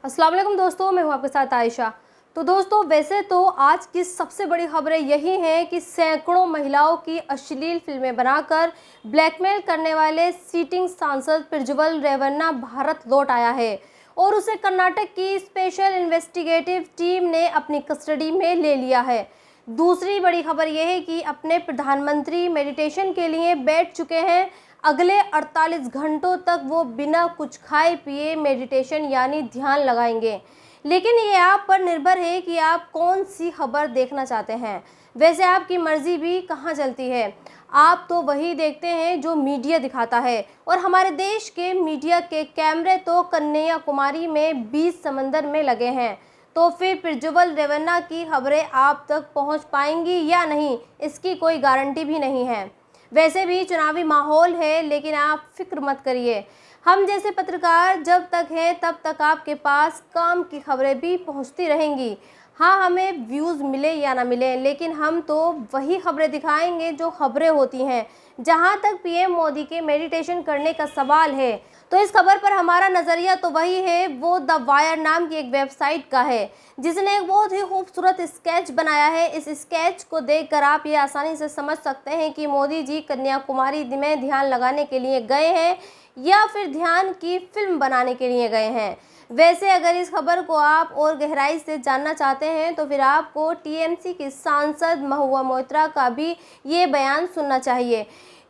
अस्सलाम वालेकुम दोस्तों, मैं हूं आपके साथ आयशा। तो दोस्तों, वैसे तो आज की सबसे बड़ी खबरें यही हैं कि सैकड़ों महिलाओं की अश्लील फिल्में बनाकर ब्लैकमेल करने वाले सीटिंग सांसद प्रज्वल रेवन्ना भारत लौट आया है और उसे कर्नाटक की स्पेशल इन्वेस्टिगेटिव टीम ने अपनी कस्टडी में ले लिया है। दूसरी बड़ी खबर यह है कि अपने प्रधानमंत्री मेडिटेशन के लिए बैठ चुके हैं। अगले 48 घंटों तक वो बिना कुछ खाए पिए मेडिटेशन यानी ध्यान लगाएंगे। लेकिन ये आप पर निर्भर है कि आप कौन सी खबर देखना चाहते हैं। वैसे आपकी मर्जी भी कहाँ चलती है। आप तो वही देखते हैं जो मीडिया दिखाता है, और हमारे देश के मीडिया के कैमरे तो कन्याकुमारी में 20 समंदर में लगे हैं। तो फिर प्रज्वल रेवन्ना की खबरें आप तक पहुंच पाएंगी या नहीं, इसकी कोई गारंटी भी नहीं है। वैसे भी चुनावी माहौल है, लेकिन आप फिक्र मत करिए। हम जैसे पत्रकार जब तक हैं तब तक आपके पास काम की खबरें भी पहुंचती रहेंगी। हाँ, हमें व्यूज़ मिले या ना मिले, लेकिन हम तो वही खबरें दिखाएंगे जो खबरें होती हैं। जहां तक पीएम मोदी के मेडिटेशन करने का सवाल है, तो इस खबर पर हमारा नज़रिया तो वही है, वो द वायर नाम की एक वेबसाइट का है, जिसने एक बहुत ही खूबसूरत स्केच बनाया है। इस स्केच को देखकर आप ये आसानी से समझ सकते हैं कि मोदी जी कन्याकुमारी में ध्यान लगाने के लिए गए हैं या फिर ध्यान की फिल्म बनाने के लिए गए हैं। वैसे अगर इस खबर को आप और गहराई से जानना चाहते हैं तो फिर आपको टीएमसी की सांसद महुआ मोइत्रा का भी ये बयान सुनना चाहिए,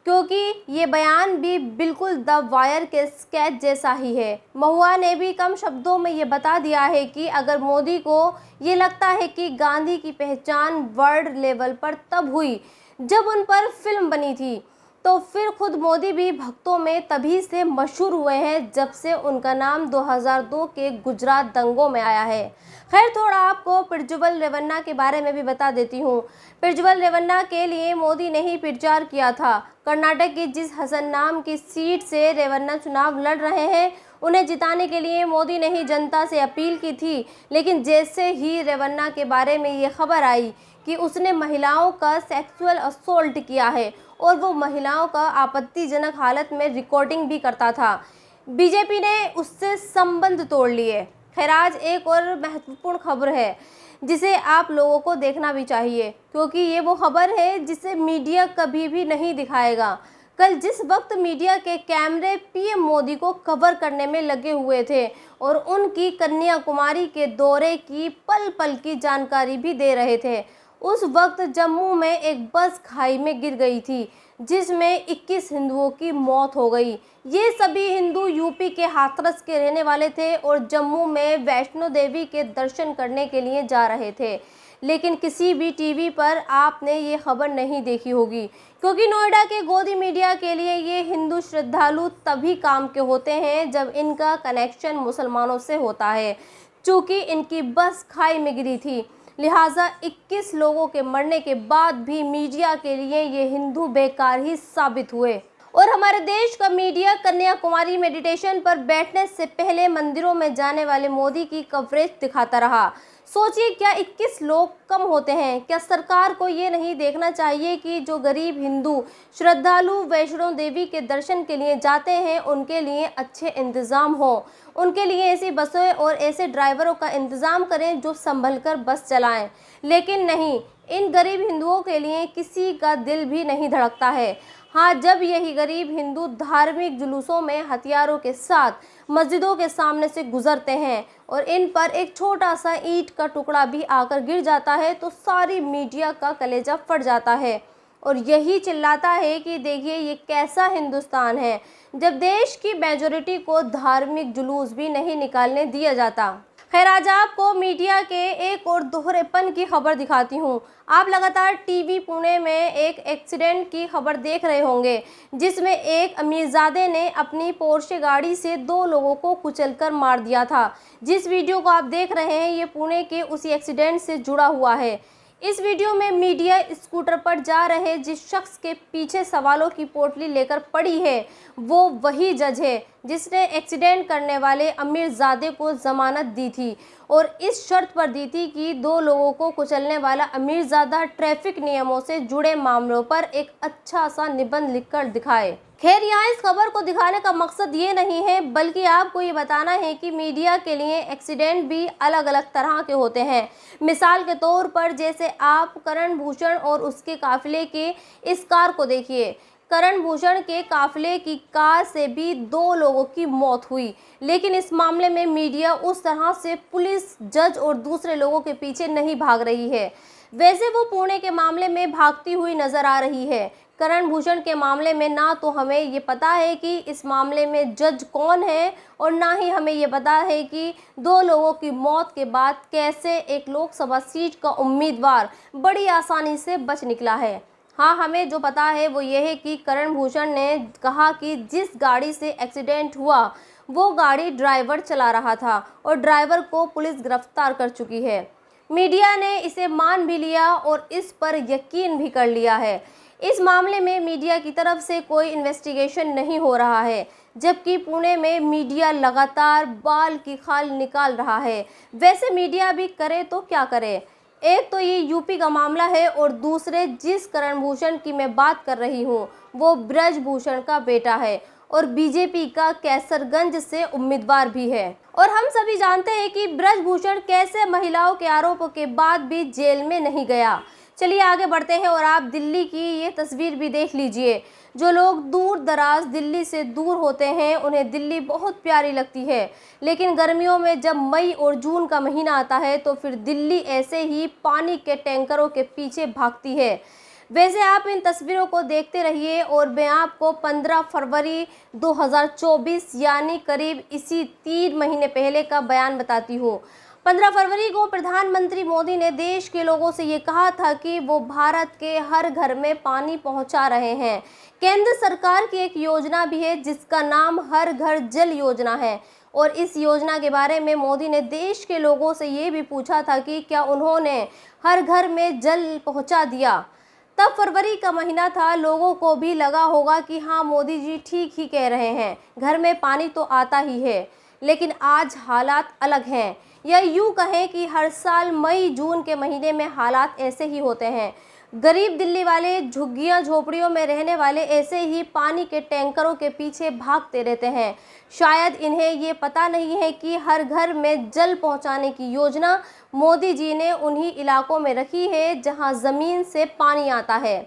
क्योंकि ये बयान भी बिल्कुल द वायर के स्केच जैसा ही है। महुआ ने भी कम शब्दों में ये बता दिया है कि अगर मोदी को ये लगता है कि गांधी की पहचान वर्ल्ड लेवल पर तब हुई जब उन पर फिल्म बनी थी, तो फिर खुद मोदी भी भक्तों में तभी से मशहूर हुए हैं जब से उनका नाम 2002 के गुजरात दंगों में आया है। खैर, थोड़ा आपको प्रज्वल रेवन्ना के बारे में भी बता देती हूँ। प्रज्वल रेवन्ना के लिए मोदी ने ही प्रचार किया था। कर्नाटक की जिस हसन नाम की सीट से रेवन्ना चुनाव लड़ रहे हैं, उन्हें जिताने के लिए मोदी ने ही जनता से अपील की थी। लेकिन जैसे ही रेवन्ना के बारे में ये खबर आई कि उसने महिलाओं का सेक्सुअल असोल्ट किया है और वो महिलाओं का आपत्तिजनक हालत में रिकॉर्डिंग भी करता था, बीजेपी ने उससे संबंध तोड़ लिए। खैर, आज एक और महत्वपूर्ण खबर है जिसे आप लोगों को देखना भी चाहिए, क्योंकि ये वो खबर है जिसे मीडिया कभी भी नहीं दिखाएगा। कल जिस वक्त मीडिया के कैमरे पीएम मोदी को कवर करने में लगे हुए थे और उनकी कन्याकुमारी के दौरे की पल पल की जानकारी भी दे रहे थे, उस वक्त जम्मू में एक बस खाई में गिर गई थी, जिसमें 21 हिंदुओं की मौत हो गई। ये सभी हिंदू यूपी के हाथरस के रहने वाले थे और जम्मू में वैष्णो देवी के दर्शन करने के लिए जा रहे थे। लेकिन किसी भी टीवी पर आपने ये खबर नहीं देखी होगी, क्योंकि नोएडा के गोदी मीडिया के लिए ये हिंदू श्रद्धालु तभी काम के होते हैं जब इनका कनेक्शन मुसलमानों से होता है। चूँकि इनकी बस खाई में गिरी थी, लिहाजा 21 लोगों के मरने के बाद भी मीडिया के लिए ये हिंदू बेकार ही साबित हुए। और हमारे देश का मीडिया कन्याकुमारी मेडिटेशन पर बैठने से पहले मंदिरों में जाने वाले मोदी की कवरेज दिखाता रहा। सोचिए, क्या 21 लोग कम होते हैं? क्या सरकार को ये नहीं देखना चाहिए कि जो गरीब हिंदू श्रद्धालु वैष्णो देवी के दर्शन के लिए जाते हैं, उनके लिए अच्छे इंतज़ाम हो, उनके लिए ऐसी बसें और ऐसे ड्राइवरों का इंतज़ाम करें जो संभल कर बस चलाएं। लेकिन नहीं, इन गरीब हिंदुओं के लिए किसी का दिल भी नहीं धड़कता है। हाँ, जब यही गरीब हिंदू धार्मिक जुलूसों में हथियारों के साथ मस्जिदों के सामने से गुजरते हैं और इन पर एक छोटा सा ईंट का टुकड़ा भी आकर गिर जाता है, तो सारी मीडिया का कलेजा फट जाता है और यही चिल्लाता है कि देखिए ये कैसा हिंदुस्तान है, जब देश की मेजॉरिटी को धार्मिक जुलूस भी नहीं निकालने दिया जाता। खैर, आज आपको मीडिया के एक और दोहरेपन की खबर दिखाती हूँ। आप लगातार टीवी पुणे में एक एक्सीडेंट की खबर देख रहे होंगे, जिसमें एक अमीरजादे ने अपनी पोर्शे गाड़ी से 2 लोगों को कुचलकर मार दिया था। जिस वीडियो को आप देख रहे हैं, ये पुणे के उसी एक्सीडेंट से जुड़ा हुआ है। इस वीडियो में मीडिया स्कूटर पर जा रहे जिस शख्स के पीछे सवालों की पोटली लेकर पड़ी है, वो वही जज है जिसने एक्सीडेंट करने वाले अमीरजादे को जमानत दी थी और इस शर्त पर दी थी कि 2 लोगों को कुचलने वाला अमीरजादा ट्रैफिक नियमों से जुड़े मामलों पर एक अच्छा सा निबंध लिखकर दिखाए। खैर, यहाँ इस खबर को दिखाने का मकसद ये नहीं है, बल्कि आपको ये बताना है कि मीडिया के लिए एक्सीडेंट भी अलग अलग तरह के होते हैं। मिसाल के तौर पर जैसे आप करण भूषण और उसके काफिले के इस कार को देखिए। करण भूषण के काफिले की कार से भी 2 लोगों की मौत हुई, लेकिन इस मामले में मीडिया उस तरह से पुलिस, जज और दूसरे लोगों के पीछे नहीं भाग रही है। वैसे वो पुणे के मामले में भागती हुई नजर आ रही है। करण भूषण के मामले में ना तो हमें ये पता है कि इस मामले में जज कौन है, और ना ही हमें ये पता है कि 2 लोगों की मौत के बाद कैसे एक लोकसभा सीट का उम्मीदवार बड़ी आसानी से बच निकला है। हाँ, हमें जो पता है वो ये है कि करण भूषण ने कहा कि जिस गाड़ी से एक्सीडेंट हुआ वो गाड़ी ड्राइवर चला रहा था और ड्राइवर को पुलिस गिरफ्तार कर चुकी है। मीडिया ने इसे मान भी लिया और इस पर यकीन भी कर लिया है। इस मामले में मीडिया की तरफ से कोई इन्वेस्टिगेशन नहीं हो रहा है, जबकि पुणे में मीडिया लगातार बाल की खाल निकाल रहा है। वैसे मीडिया भी करे तो क्या करे, एक तो ये यूपी का मामला है और दूसरे जिस करण भूषण की मैं बात कर रही हूँ वो ब्रजभूषण का बेटा है और बीजेपी का कैसरगंज से उम्मीदवार भी है। और हम सभी जानते हैं कि ब्रजभूषण कैसे महिलाओं के आरोपों के बाद भी जेल में नहीं गया। चलिए आगे बढ़ते हैं और आप दिल्ली की ये तस्वीर भी देख लीजिए। जो लोग दूर दराज दिल्ली से दूर होते हैं उन्हें दिल्ली बहुत प्यारी लगती है, लेकिन गर्मियों में जब मई और जून का महीना आता है तो फिर दिल्ली ऐसे ही पानी के टैंकरों के पीछे भागती है। वैसे आप इन तस्वीरों को देखते रहिए और मैं आपको 15 फरवरी 2024 यानी करीब इसी 3 महीने पहले का बयान बताती हूँ। 15 फरवरी को प्रधानमंत्री मोदी ने देश के लोगों से ये कहा था कि वो भारत के हर घर में पानी पहुंचा रहे हैं। केंद्र सरकार की एक योजना भी है जिसका नाम हर घर जल योजना है, और इस योजना के बारे में मोदी ने देश के लोगों से ये भी पूछा था कि क्या उन्होंने हर घर में जल पहुंचा दिया। तब फरवरी का महीना था, लोगों को भी लगा होगा कि हाँ, मोदी जी ठीक ही कह रहे हैं, घर में पानी तो आता ही है। लेकिन आज हालात अलग हैं, या यूँ कहें कि हर साल मई जून के महीने में हालात ऐसे ही होते हैं। गरीब दिल्ली वाले झुग्गियां झोपड़ियों में रहने वाले ऐसे ही पानी के टैंकरों के पीछे भागते रहते हैं। शायद इन्हें ये पता नहीं है कि हर घर में जल पहुंचाने की योजना मोदी जी ने उन्हीं इलाकों में रखी है जहां ज़मीन से पानी आता है।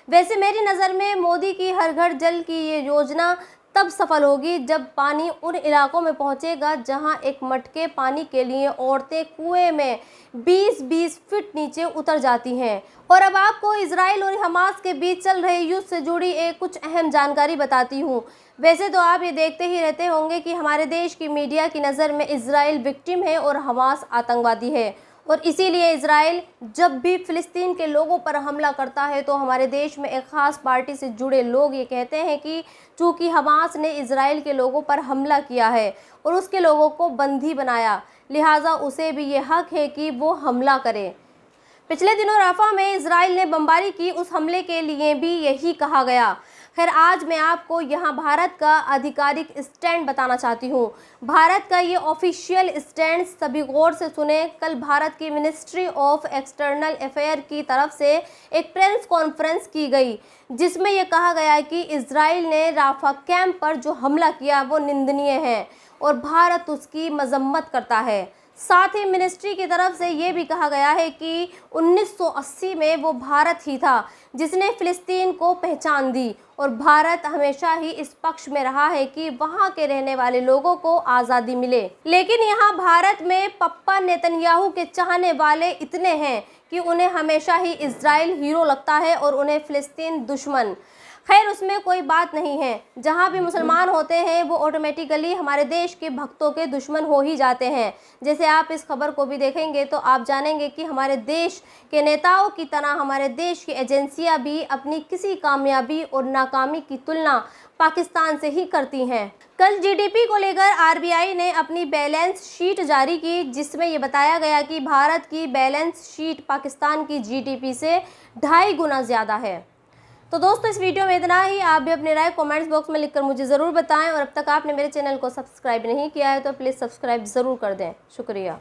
वैसे मेरी नज़र में मोदी की हर घर जल की ये योजना तब सफल होगी जब पानी उन इलाकों में पहुंचेगा जहां एक मटके पानी के लिए औरतें कुएं में 20-20 फीट नीचे उतर जाती हैं। और अब आपको इजराइल और हमास के बीच चल रहे युद्ध से जुड़ी एक कुछ अहम जानकारी बताती हूँ। वैसे तो आप ये देखते ही रहते होंगे कि हमारे देश की मीडिया की नज़र में इजराइल विक्टिम है और हमास आतंकवादी है, और इसीलिए इजराइल जब भी फ़िलिस्तीन के लोगों पर हमला करता है तो हमारे देश में एक ख़ास पार्टी से जुड़े लोग ये कहते हैं कि चूँकि हमास ने इजराइल के लोगों पर हमला किया है और उसके लोगों को बंदी बनाया, लिहाजा उसे भी ये हक है कि वो हमला करे। पिछले दिनों राफा में इजराइल ने बमबारी की, उस हमले के लिए भी यही कहा गया। खैर, आज मैं आपको यहाँ भारत का आधिकारिक स्टैंड बताना चाहती हूँ। भारत का ये ऑफिशियल स्टैंड सभी गौर से सुने। कल भारत की मिनिस्ट्री ऑफ एक्सटर्नल अफेयर की तरफ से एक प्रेस कॉन्फ्रेंस की गई, जिसमें यह कहा गया कि इजराइल ने राफा कैंप पर जो हमला किया वो निंदनीय है और भारत उसकी मजम्मत करता है। साथ ही मिनिस्ट्री की तरफ से ये भी कहा गया है कि 1980 में वो भारत ही था जिसने फ़िलिस्तीन को पहचान दी, और भारत हमेशा ही इस पक्ष में रहा है कि वहाँ के रहने वाले लोगों को आज़ादी मिले। लेकिन यहाँ भारत में पप्पा नेतन्याहू के चाहने वाले इतने हैं कि उन्हें हमेशा ही इजराइल हीरो लगता है और उन्हें फ़िलिस्तीन दुश्मन। खैर, उसमें कोई बात नहीं है, जहाँ भी मुसलमान होते हैं वो ऑटोमेटिकली हमारे देश के भक्तों के दुश्मन हो ही जाते हैं। जैसे आप इस खबर को भी देखेंगे तो आप जानेंगे कि हमारे देश के नेताओं की तरह हमारे देश की एजेंसियां भी अपनी किसी कामयाबी और नाकामी की तुलना पाकिस्तान से ही करती हैं। कल जीडीपी को लेकर आरबीआई ने अपनी बैलेंस शीट जारी की, जिसमें ये बताया गया कि भारत की बैलेंस शीट पाकिस्तान की जीडीपी से 2.5 गुना ज़्यादा है। तो दोस्तों, इस वीडियो में इतना ही। आप भी अपनी राय कमेंट्स बॉक्स में लिखकर मुझे ज़रूर बताएं, और अब तक आपने मेरे चैनल को सब्सक्राइब नहीं किया है तो प्लीज़ सब्सक्राइब ज़रूर कर दें। शुक्रिया।